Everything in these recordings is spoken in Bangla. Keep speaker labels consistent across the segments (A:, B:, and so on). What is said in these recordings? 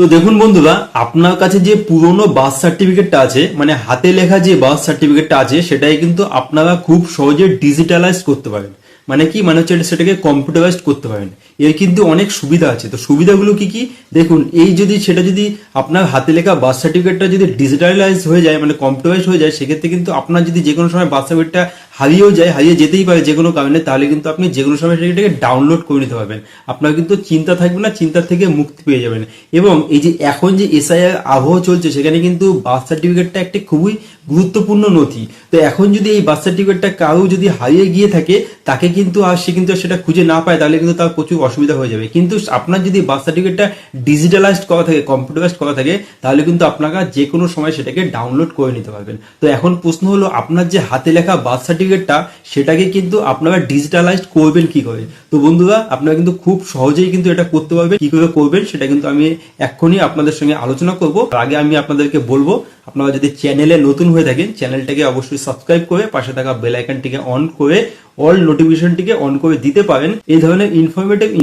A: তো দেখুন বন্ধুরা, আপনার কাছে যে পুরনো বার্থ সার্টিফিকেটটা আছে, মানে হাতে লেখা যে বার্থ সার্টিফিকেটটা আছে, সেটাই কিন্তু আপনারা খুব সহজে ডিজিটালাইজ করতে পারেন। মানে কি, মানে হচ্ছে সেটাকে কম্পিউটারাইজড করতে পারেন। এর কিন্তু অনেক সুবিধা আছে। তো সুবিধাগুলো কি কি দেখুন। এই যদি আপনার হাতে লেখা বার্থ সার্টিফিকেটটা যদি ডিজিটালাইজ হয়ে যায়, মানে কম্পিউটারাইজ হয়ে যায়, সেক্ষেত্রে কিন্তু আপনার যদি যে কোনো সময় বার্থ সার্টিফিকেটটা হারিয়ে যেতেই পারে যে কোনো কারণে, তাহলে কিন্তু আপনি যে কোনো সময় সেটাকে ডাউনলোড করে নিতে পারবেন। আপনার কিন্তু চিন্তা থাকবে না, চিন্তা থেকে মুক্তি পেয়ে যাবেন। এবং এই যে এখন যে এসআইআর আবহ চলছে, সেখানে কিন্তু বার্থ সার্টিফিকেটটা একটি খুবই গুরুত্বপূর্ণ নথি। তো এখন যদি এই বার্থ সার্টিফিকেটটা কারো যদি হারিয়ে গিয়ে থাকে, তাকে কিন্তু সে কিন্তু সেটা খুঁজে না পায়, তাহলে কিন্তু তার প্রচুর অসুবিধা হয়ে যাবে। কিন্তু আপনার যদি বার্থ সার্টিফিকেটটা ডিজিটালাইজড করা থাকে, কম্পিউটারাইজড করা থাকে, তাহলে কিন্তু আপনারা যে কোনো সময় সেটাকে ডাউনলোড করে নিতে পারবেন। তো এখন প্রশ্ন হলো, আপনার যে হাতে লেখা বার্থ সার্টিফিকেটটা, সেটাকে কিন্তু আপনারা ডিজিটালাইজড করবেন কি করে। তো বন্ধুরা, আপনারা কিন্তু খুব সহজেই কিন্তু এটা করতে পারবেন। কি করে করবেন সেটা কিন্তু আমি এক্ষুনি আপনাদের সঙ্গে আলোচনা করব। আগে আমি আপনাদেরকে বলবো, আপনারা যদি চ্যানেলে নতুন হয়ে থাকেন, চ্যানেলটাকে অবশ্যই সাবস্ক্রাইব করে পাশে থাকা বেল আইকনটিকে অন করে অল নোটিফিকেশনটিকে অন করে দিতে পারেন, এই ধরনের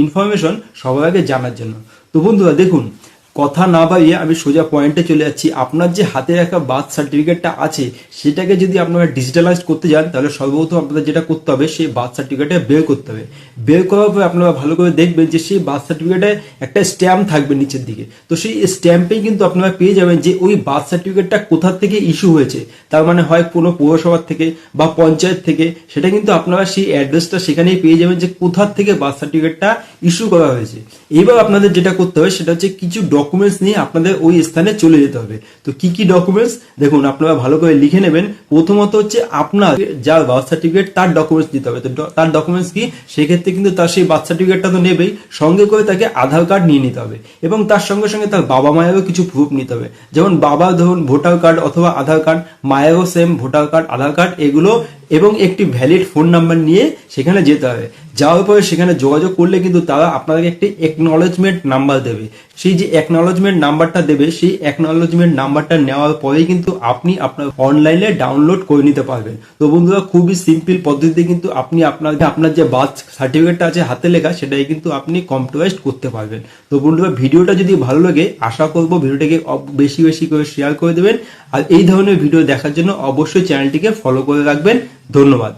A: ইনফরমেশন সবার আগে জানার জন্য। তো বন্ধুরা দেখুন, কথা না বাড়িয়ে আমি সোজা পয়েন্টে চলে যাচ্ছি। আপনার যে হাতে রাখা বার্থ সার্টিফিকেটটা আছে, সেটাকে যদি আপনারা ডিজিটালাইজ করতে যান, তাহলে সর্বপ্রথম আপনাদের যেটা করতে হবে, সেই বার্থ সার্টিফিকেটে বের করতে হবে। বের করার পর আপনারা ভালো করে দেখবেন যে সেই বার্থ সার্টিফিকেটে একটা স্ট্যাম্প থাকবে নিচের দিকে। তো সেই স্ট্যাম্পেই কিন্তু আপনারা পেয়ে যাবেন যে ওই বার্থ সার্টিফিকেটটা কোথা থেকে ইস্যু হয়েছে। তার মানে হয় কোনো পৌরসভার থেকে বা পঞ্চায়েত থেকে। সেটা কিন্তু আপনারা সেই অ্যাড্রেসটা সেখানেই পেয়ে যাবেন যে কোথা থেকে বার্থ সার্টিফিকেটটা ইস্যু করা হয়েছে। এইবার আপনাদের যেটা করতে হবে, সেটা হচ্ছে কিছু ডকুমেন্টস নিয়ে আপনাদের ওই স্থানে চলে যেতে হবে। তো কি কি ডকুমেন্টস দেখুন, আপনারা ভালো করে লিখে নেবেন। প্রথমত হচ্ছে আপনার যার বার্থ সার্টিফিকেট, তার ডকুমেন্টস দিতে হবে। তো তার ডকুমেন্টস কি, সেক্ষেত্রে কিন্তু তার সেই বার্থ সার্টিফিকেটটা তো নেবেই, সঙ্গে করে তাকে আধার কার্ড নিয়ে নিতে হবে। এবং তার সঙ্গে সঙ্গে তার বাবা মায়েরও কিছু প্রুফ নিতে হবে। যেমন বাবা ধরুন ভোটার কার্ড অথবা আধার কার্ড, মায়েরও সেম ভোটার কার্ড আধার কার্ড এগুলো, এবং একটি ভ্যালিড ফোন নাম্বার নিয়ে সেখানে যেতে হবে। যাওয়ার পরে সেখানে যোগাযোগ করলে কিন্তু তারা আপনাকে একটি একনলেজমেন্ট নাম্বার দেবে। সেই যে একনলেজমেন্ট নাম্বারটা দেবে, সেই একনলেজমেন্ট নাম্বারটা নেওয়ার পরেই কিন্তু আপনি আপনার অনলাইনে ডাউনলোড করে নিতে পারবেন। তো বন্ধুরা, খুবই সিম্পল পদ্ধতিতে কিন্তু আপনি আপনার যে বার্থ সার্টিফিকেটটা আছে হাতে লেখা, সেটাই কিন্তু আপনি কম্পিউটারাইজড করতে পারবেন। তো বন্ধুরা, ভিডিওটা যদি ভালো লাগে, আশা করবো ভিডিওটাকে বেশি বেশি করে শেয়ার করে দেবেন। আর এই ধরনের ভিডিও দেখার জন্য অবশ্যই চ্যানেলটিকে ফলো করে রাখবেন। ধন্যবাদ।